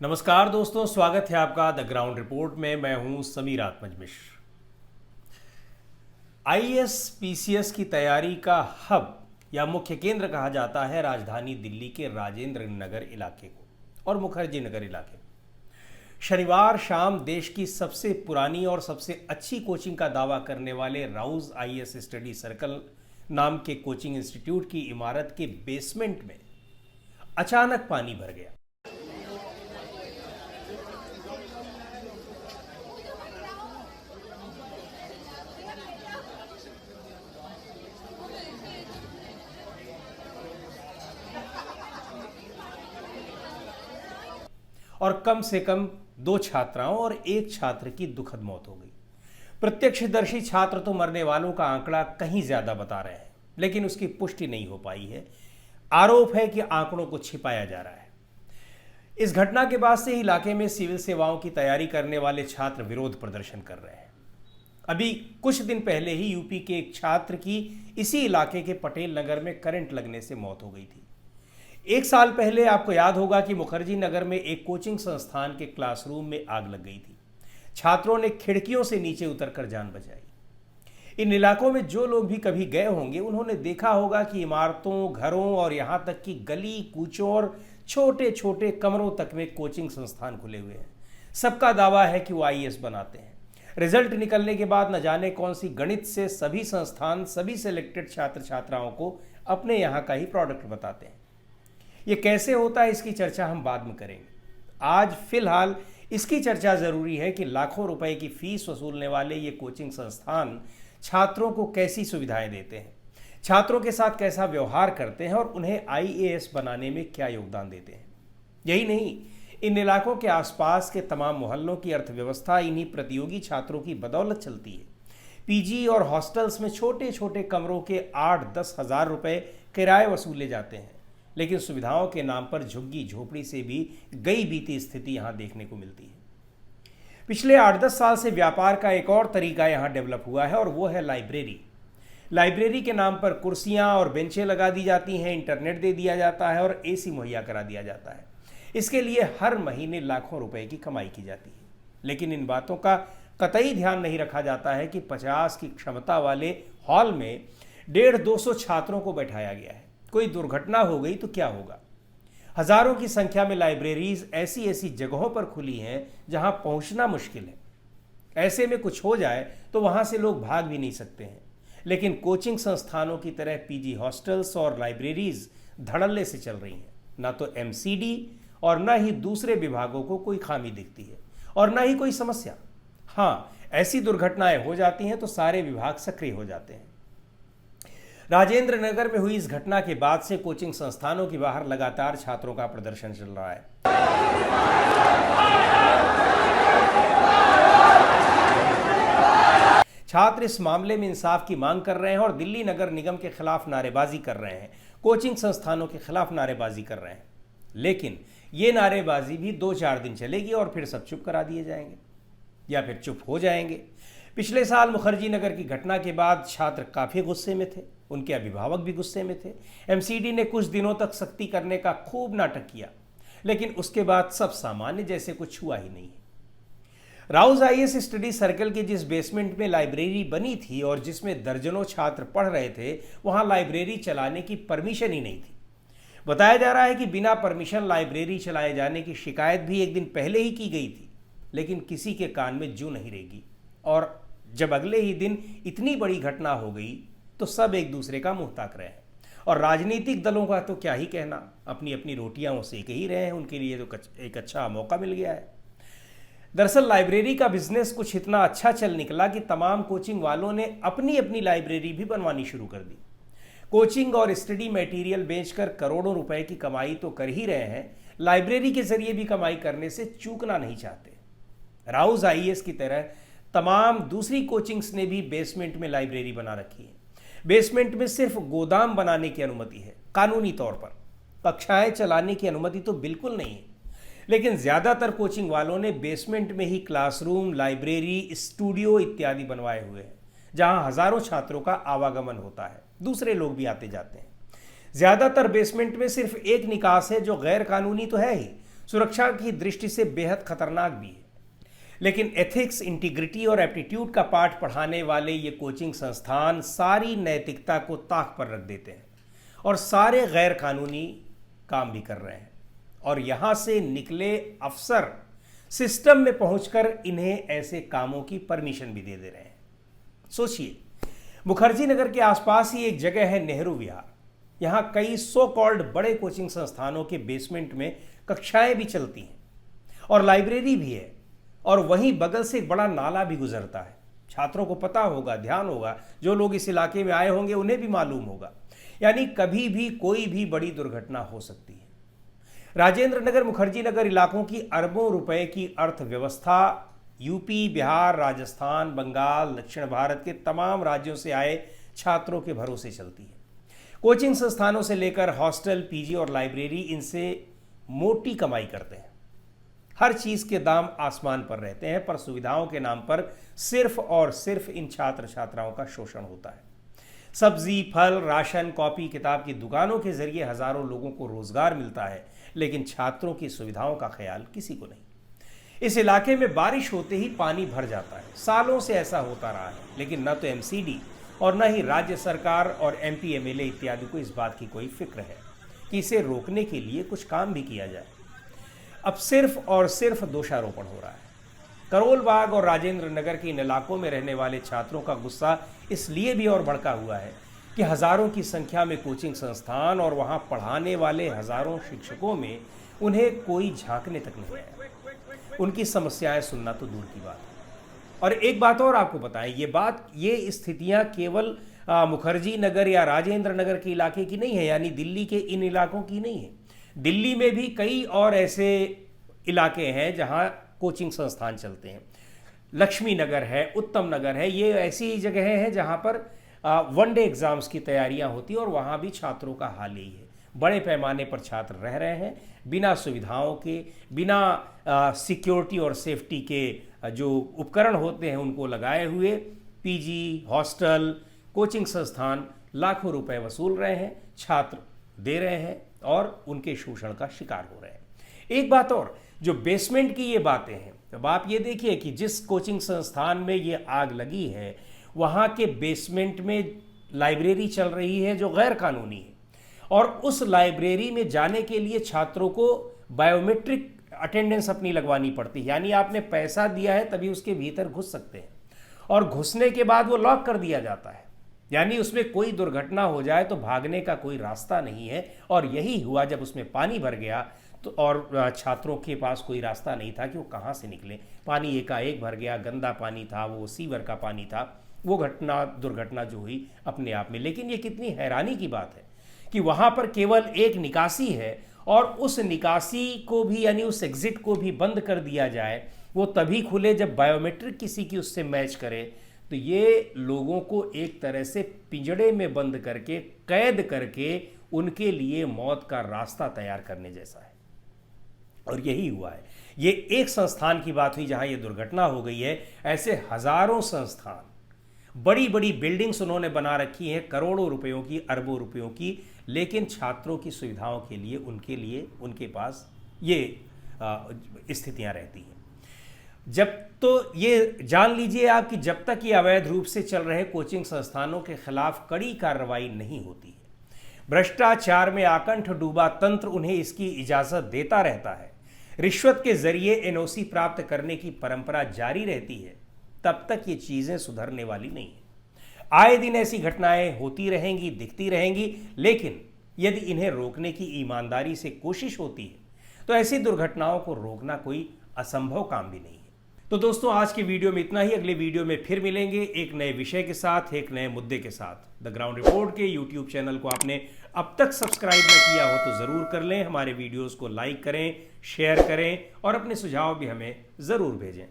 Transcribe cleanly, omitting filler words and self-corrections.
नमस्कार दोस्तों, स्वागत है आपका द ग्राउंड रिपोर्ट में। मैं हूं समीर आत्मज मिश्र। आईएएस पीसीएस की तैयारी का हब या मुख्य केंद्र कहा जाता है राजधानी दिल्ली के राजेंद्र नगर इलाके को और मुखर्जी नगर इलाके को। शनिवार शाम देश की सबसे पुरानी और सबसे अच्छी कोचिंग का दावा करने वाले राउज आईएएस स्टडी सर्कल नाम के कोचिंग इंस्टीट्यूट की इमारत के बेसमेंट में अचानक पानी भर गया। और कम से कम 2 छात्राओं और 1 छात्र की दुखद मौत हो गई। प्रत्यक्षदर्शी छात्र तो मरने वालों का आंकड़ा कहीं ज्यादा बता रहे हैं, लेकिन उसकी पुष्टि नहीं हो पाई है। आरोप है कि आंकड़ों को छिपाया जा रहा है। इस घटना के बाद से इलाके में सिविल सेवाओं की तैयारी करने वाले छात्र विरोध प्रदर्शन कर रहे हैं। अभी कुछ दिन पहले ही यूपी के एक छात्र की इसी इलाके के पटेल नगर में करंट लगने से मौत हो गई थी। 1 साल पहले आपको याद होगा कि मुखर्जी नगर में एक कोचिंग संस्थान के क्लासरूम में आग लग गई थी। छात्रों ने खिड़कियों से नीचे उतरकर जान बचाई। इन इलाकों में जो लोग भी कभी गए होंगे उन्होंने देखा होगा कि इमारतों, घरों और यहां तक कि गली कूचों और छोटे छोटे कमरों तक में कोचिंग संस्थान खुले हुए हैं। सबका दावा है कि वो आईएएस बनाते हैं। रिजल्ट निकलने के बाद न जाने कौन सी गणित से सभी संस्थान सभी सिलेक्टेड छात्र छात्राओं को अपने यहाँ का ही प्रोडक्ट बताते हैं। ये कैसे होता है इसकी चर्चा हम बाद में करेंगे। आज फिलहाल इसकी चर्चा जरूरी है कि लाखों रुपए की फीस वसूलने वाले ये कोचिंग संस्थान छात्रों को कैसी सुविधाएं देते हैं, छात्रों के साथ कैसा व्यवहार करते हैं और उन्हें आईएएस बनाने में क्या योगदान देते हैं। यही नहीं, इन इलाकों के आसपास के तमाम मोहल्लों की अर्थव्यवस्था इन्हीं प्रतियोगी छात्रों की बदौलत चलती है। पीजी और हॉस्टल्स में छोटे छोटे कमरों के 8-10 हज़ार रुपए किराए वसूले जाते हैं, लेकिन सुविधाओं के नाम पर झुग्गी झोपड़ी से भी गई बीती स्थिति यहां देखने को मिलती है। पिछले 8-10 साल से व्यापार का एक और तरीका यहां डेवलप हुआ है और वो है लाइब्रेरी। लाइब्रेरी के नाम पर कुर्सियां और बेंचें लगा दी जाती हैं, इंटरनेट दे दिया जाता है और एसी मुहैया करा दिया जाता है। इसके लिए हर महीने लाखों रुपए की कमाई की जाती है, लेकिन इन बातों का कतई ध्यान नहीं रखा जाता है कि 50 की क्षमता वाले हॉल में 150-200 छात्रों को बैठाया गया है। कोई दुर्घटना हो गई तो क्या होगा। हजारों की संख्या में लाइब्रेरीज ऐसी ऐसी जगहों पर खुली हैं जहां पहुंचना मुश्किल है। ऐसे में कुछ हो जाए तो वहां से लोग भाग भी नहीं सकते हैं। लेकिन कोचिंग संस्थानों की तरह पीजी हॉस्टल्स और लाइब्रेरीज धड़ल्ले से चल रही हैं। ना तो एमसीडी और ना ही दूसरे विभागों को कोई खामी दिखती है और ना ही कोई समस्या। हाँ, ऐसी दुर्घटनाएं हो जाती हैं तो सारे विभाग सक्रिय हो जाते हैं। राजेंद्र नगर में हुई इस घटना के बाद से कोचिंग संस्थानों के बाहर लगातार छात्रों का प्रदर्शन चल रहा है। छात्र इस मामले में इंसाफ की मांग कर रहे हैं और दिल्ली नगर निगम के खिलाफ नारेबाजी कर रहे हैं, कोचिंग संस्थानों के खिलाफ नारेबाजी कर रहे हैं। लेकिन ये नारेबाजी भी 2-4 दिन चलेगी और फिर सब चुप करा दिए जाएंगे या फिर चुप हो जाएंगे। पिछले साल मुखर्जी नगर की घटना के बाद छात्र काफी गुस्से में थे, उनके अभिभावक भी गुस्से में थे। एमसीडी ने कुछ दिनों तक सख्ती करने का खूब नाटक किया, लेकिन उसके बाद सब सामान्य जैसे कुछ हुआ ही नहीं है। राउज आईएएस स्टडी सर्कल के जिस बेसमेंट में लाइब्रेरी बनी थी और जिसमें दर्जनों छात्र पढ़ रहे थे, वहां लाइब्रेरी चलाने की परमिशन ही नहीं थी। बताया जा रहा है कि बिना परमिशन लाइब्रेरी चलाए जाने की शिकायत भी एक दिन पहले ही की गई थी, लेकिन किसी के कान में जू नहीं रेगी। और जब अगले ही दिन इतनी बड़ी घटना हो गई तो सब एक दूसरे का मुंह ताक रहे हैं। और राजनीतिक दलों का तो क्या ही कहना, अपनी अपनी रोटियां वो सेक ही रहे हैं। उनके लिए तो एक अच्छा मौका मिल गया है। दरअसल लाइब्रेरी का बिजनेस कुछ इतना अच्छा चल निकला कि तमाम कोचिंग वालों ने अपनी अपनी लाइब्रेरी भी बनवानी शुरू कर दी। कोचिंग और स्टडी मटेरियल बेचकर करोड़ों रुपए की कमाई तो कर ही रहे हैं, लाइब्रेरी के जरिए भी कमाई करने से चूकना नहीं चाहते। राउज आईएएस की तरह तमाम दूसरी कोचिंग्स ने भी बेसमेंट में लाइब्रेरी बना रखी है। बेसमेंट में सिर्फ गोदाम बनाने की अनुमति है कानूनी तौर पर, कक्षाएं चलाने की अनुमति तो बिल्कुल नहीं है। लेकिन ज्यादातर कोचिंग वालों ने बेसमेंट में ही क्लासरूम, लाइब्रेरी, स्टूडियो इत्यादि बनवाए हुए हैं, जहां हजारों छात्रों का आवागमन होता है, दूसरे लोग भी आते जाते हैं। ज्यादातर बेसमेंट में सिर्फ एक निकास है जो गैर कानूनी तो है ही, सुरक्षा की दृष्टि से बेहद खतरनाक भी है। लेकिन एथिक्स, इंटीग्रिटी और एप्टीट्यूड का पाठ पढ़ाने वाले ये कोचिंग संस्थान सारी नैतिकता को ताक पर रख देते हैं और सारे गैर कानूनी काम भी कर रहे हैं। और यहाँ से निकले अफसर सिस्टम में पहुंचकर इन्हें ऐसे कामों की परमिशन भी दे दे रहे हैं। सोचिए, मुखर्जी नगर के आसपास ही एक जगह है नेहरू विहार। यहाँ कई सो कॉल्ड बड़े कोचिंग संस्थानों के बेसमेंट में कक्षाएं भी चलती हैं और लाइब्रेरी भी है, और वहीं बगल से एक बड़ा नाला भी गुजरता है। छात्रों को पता होगा, ध्यान होगा, जो लोग इस इलाके में आए होंगे उन्हें भी मालूम होगा, यानी कभी भी कोई भी बड़ी दुर्घटना हो सकती है। राजेंद्र नगर, मुखर्जी नगर इलाकों की अरबों रुपए की अर्थव्यवस्था यूपी, बिहार, राजस्थान, बंगाल, दक्षिण भारत के तमाम राज्यों से आए छात्रों के भरोसे चलती है। कोचिंग संस्थानों से लेकर हॉस्टल, पीजी और लाइब्रेरी इनसे मोटी कमाई करते हैं। हर चीज के दाम आसमान पर रहते हैं, पर सुविधाओं के नाम पर सिर्फ और सिर्फ इन छात्र छात्राओं का शोषण होता है। सब्जी, फल, राशन, कॉपी, किताब की दुकानों के जरिए हजारों लोगों को रोजगार मिलता है, लेकिन छात्रों की सुविधाओं का ख्याल किसी को नहीं। इस इलाके में बारिश होते ही पानी भर जाता है। सालों से ऐसा होता रहा है, लेकिन न तो एमसीडी और न ही राज्य सरकार और एमपी, एमएलए इत्यादि को इस बात की कोई फिक्र है कि इसे रोकने के लिए कुछ काम भी किया जाए। अब सिर्फ और सिर्फ दोषारोपण हो रहा है। करोल बाग और राजेंद्र नगर के इन इलाकों में रहने वाले छात्रों का गुस्सा इसलिए भी और भड़का हुआ है कि हजारों की संख्या में कोचिंग संस्थान और वहां पढ़ाने वाले हजारों शिक्षकों में उन्हें कोई झांकने तक नहीं आया। उनकी समस्याएं सुनना तो दूर की बात है। और एक बात और आपको बताएं, ये स्थितियां केवल मुखर्जी नगर या राजेंद्र नगर के इलाके की नहीं है, यानी दिल्ली के इन इलाकों की नहीं है। दिल्ली में भी कई और ऐसे इलाके हैं जहां कोचिंग संस्थान चलते हैं। लक्ष्मी नगर है, उत्तम नगर है, ये ऐसी जगह हैं जहां पर वनडे एग्जाम्स की तैयारियां होती हैं और वहां भी छात्रों का हाल यही है। बड़े पैमाने पर छात्र रह रहे हैं बिना सुविधाओं के, बिना सिक्योरिटी और सेफ्टी के जो उपकरण होते हैं उनको लगाए हुए। पीजी, हॉस्टल, कोचिंग संस्थान लाखों रुपए वसूल रहे हैं, छात्र दे रहे हैं और उनके शोषण का शिकार हो रहे हैं। एक बात और, जो बेसमेंट की ये बातें हैं, अब आप ये देखिए कि जिस कोचिंग संस्थान में ये आग लगी है वहाँ के बेसमेंट में लाइब्रेरी चल रही है जो गैर कानूनी है, और उस लाइब्रेरी में जाने के लिए छात्रों को बायोमेट्रिक अटेंडेंस अपनी लगवानी पड़ती है, यानी आपने पैसा दिया है तभी उसके भीतर घुस सकते हैं, और घुसने के बाद वो लॉक कर दिया जाता है, यानी उसमें कोई दुर्घटना हो जाए तो भागने का कोई रास्ता नहीं है। और यही हुआ जब उसमें पानी भर गया तो, और छात्रों के पास कोई रास्ता नहीं था कि वो कहाँ से निकले। पानी एकाएक भर गया, गंदा पानी था, वो सीवर का पानी था। वो दुर्घटना जो हुई अपने आप में, लेकिन ये कितनी हैरानी की बात है कि वहाँ पर केवल एक निकासी है और उस निकासी को भी, यानी उस एग्जिट को भी बंद कर दिया जाए। वो तभी खुले जब बायोमेट्रिक किसी की उससे मैच करे। तो ये लोगों को एक तरह से पिंजड़े में बंद करके, कैद करके उनके लिए मौत का रास्ता तैयार करने जैसा है। और यही हुआ है। ये एक संस्थान की बात हुई जहां ये दुर्घटना हो गई है, ऐसे हजारों संस्थान, बड़ी बड़ी बिल्डिंग्स उन्होंने बना रखी हैं, करोड़ों रुपयों की, अरबों रुपयों की, लेकिन छात्रों की सुविधाओं के लिए उनके पास ये स्थितियां रहती हैं। जब तो ये जान लीजिए आप कि जब तक ये अवैध रूप से चल रहे कोचिंग संस्थानों के खिलाफ कड़ी कार्रवाई नहीं होती है, भ्रष्टाचार में आकंठ डूबा तंत्र उन्हें इसकी इजाजत देता रहता है, रिश्वत के जरिए एनओसी प्राप्त करने की परंपरा जारी रहती है, तब तक ये चीजें सुधरने वाली नहीं है। आए दिन ऐसी घटनाएं होती रहेंगी, दिखती रहेंगी, लेकिन यदि इन्हें रोकने की ईमानदारी से कोशिश होती है तो ऐसी दुर्घटनाओं को रोकना कोई असंभव काम भी नहीं है। तो दोस्तों, आज के वीडियो में इतना ही। अगले वीडियो में फिर मिलेंगे एक नए विषय के साथ, एक नए मुद्दे के साथ। द ग्राउंड रिपोर्ट के यूट्यूब चैनल को आपने अब तक सब्सक्राइब न किया हो तो ज़रूर कर लें। हमारे वीडियोस को लाइक करें, शेयर करें और अपने सुझाव भी हमें ज़रूर भेजें।